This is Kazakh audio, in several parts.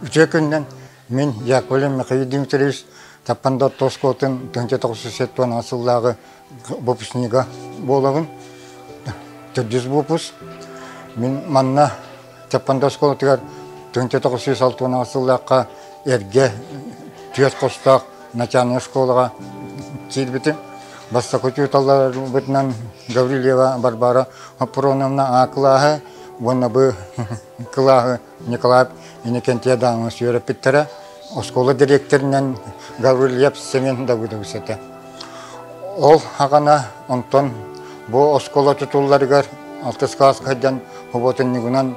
Üçe günden men Yakovlem Mikhail Dimitrievich Tapanda Toskotun 1970 asıllağı bopusniga bolagın. Düz bopus. Men manna Tapanda Toskotigar 1906 asıllağı erge tüyet kostak начальная школага килбитим. Баста кучуталар битнан Гаврилева Барбара Апуроновна Аклаха, вона бы Клаха Николай Иннокентия Дамас Юрапиттера, школа директорынан Гаврилев Семен Давыдовсете. Ол хагана Антон бу школа тутулларыгар 6 класс кайдан хоботыннигунан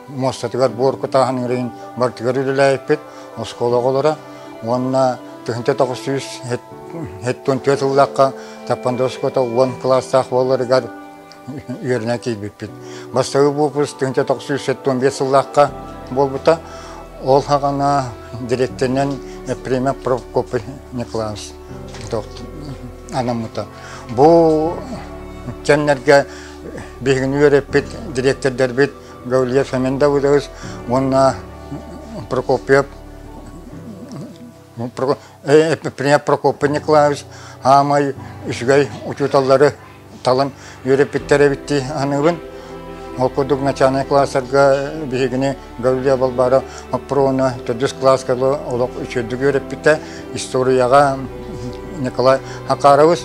мостатыгар боркутахан рейн бартыгар үлелайпет школа голора. Вона 1974 жылдаққа Тапандоскота 10 класстақ боларыгар үйеріне кейбеппет. Бастағы бұпыз 1975 жылдаққа болбыта, ол хағана директорнен премия Прокопий Николаевич анамыта. Бұл кеннерге бегін үйереппет, директордар бет Гаврилев Семен Давыдович, оны Прокопьев Премия Прокопий Николаевич, амай үшгай учуталлары талын үйреппеттері бітті анығын. Ол көдік начальный классарға бігіне Гаврилев Балбара Аппрона 4 класскалы олық үшедік үйреппетті историяға Николай Хақарович.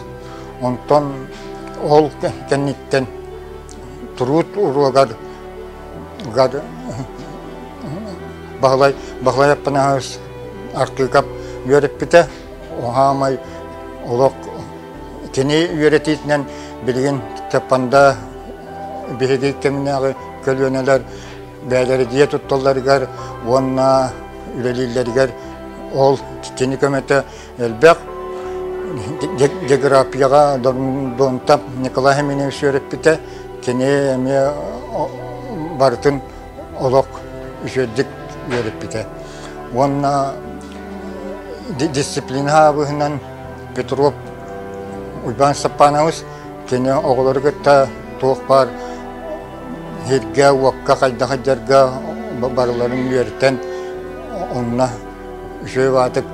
Онтон ол кәнеттен тұрут ұруағар бағылай аппанағыз артықап үйреппеті. Оғамай олық кені үйрететінен білген Тапанда бігеге кемінағы көлөнелер бәлері дие тұтталарығар, онына үлелейлерігер ол кені көметі әлбәқ географияға донтап Николай Хеменевич үйреппеті кені әме бартын олық үшедік үйреппеті. Онына дисциплина абыгынан Петров Уйбан Сапанович кені оғылары күтті тоқ бар ерге, уаққа, қайда-қайдарға барларын үйерттен онына үшөй батып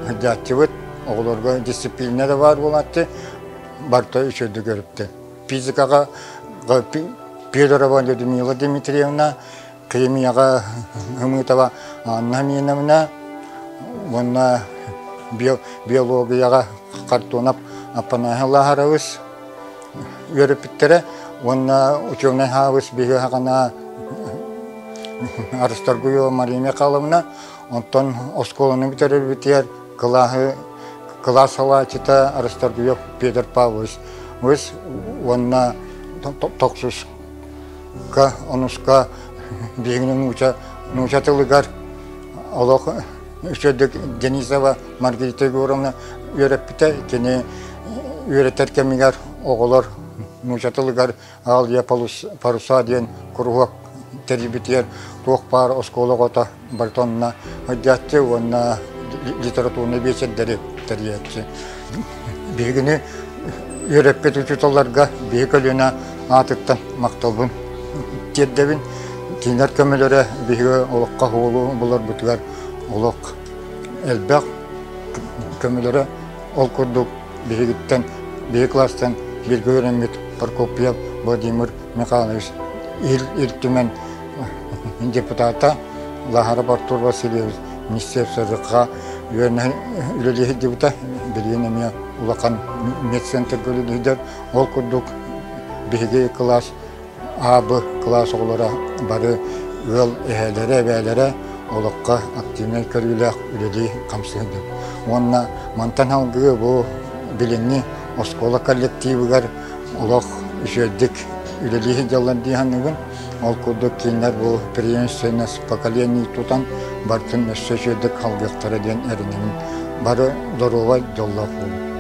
хүдәтті бұд. Оғыларға дисциплина да бар болатты, барта үшөйді көріпті. Физикаға Педорова Людмила Дмитриевна, химияға Хымытова Анна Миновна, онына биологияға Қартонап Апанахаллахарович үйреппеттері, онына учебный хавыз бігі хағана Арыстаргуева Мария Михайловна, онтон осколыны бітері бітер класс алачыта Арыстаргуев Петр Павлович. Өз онына тоқсызға, онысқа бігінің нұчатылығар олық үшедік Денисова Маргарита Егоровна үйреппеті, кені үйретер кемігер оғылар нұчатылығар Алия Паруса дейін күруғақ тәрбетер тоқ бар осколығыта бартонына өдетті, онына литературны бесендері тәрбетті. Бігіні үйреппет үчіталарға бейік өліна атыттан мақталбын тердебін. Кинер көмелері бейгі олыққа ғолу бұлар бұтығар олық әлбәқ көмелері ол күрдік бейгіттен, бей кластан белгі өремет Прокопьев Владимир Михайлович ил-түмен депутата Лахаров Артур Васильевич министерствоға үлелі депутат білген әме ұлақан медцентр көлілдер ол күрдік бейгі класс абы класс оғылара бары өл әйелері бәлері олыққа активнер көрілі үлелі қамсыды. Онына мантан алғы бұл білінні оскола коллективігер олық үшедік үлелі жалан дейханығын ол күрдік кейінер бұл преемственность поколений тұтан бартын үшедік қалғықтары ден әрінемін бары дұруға жоллақ болу.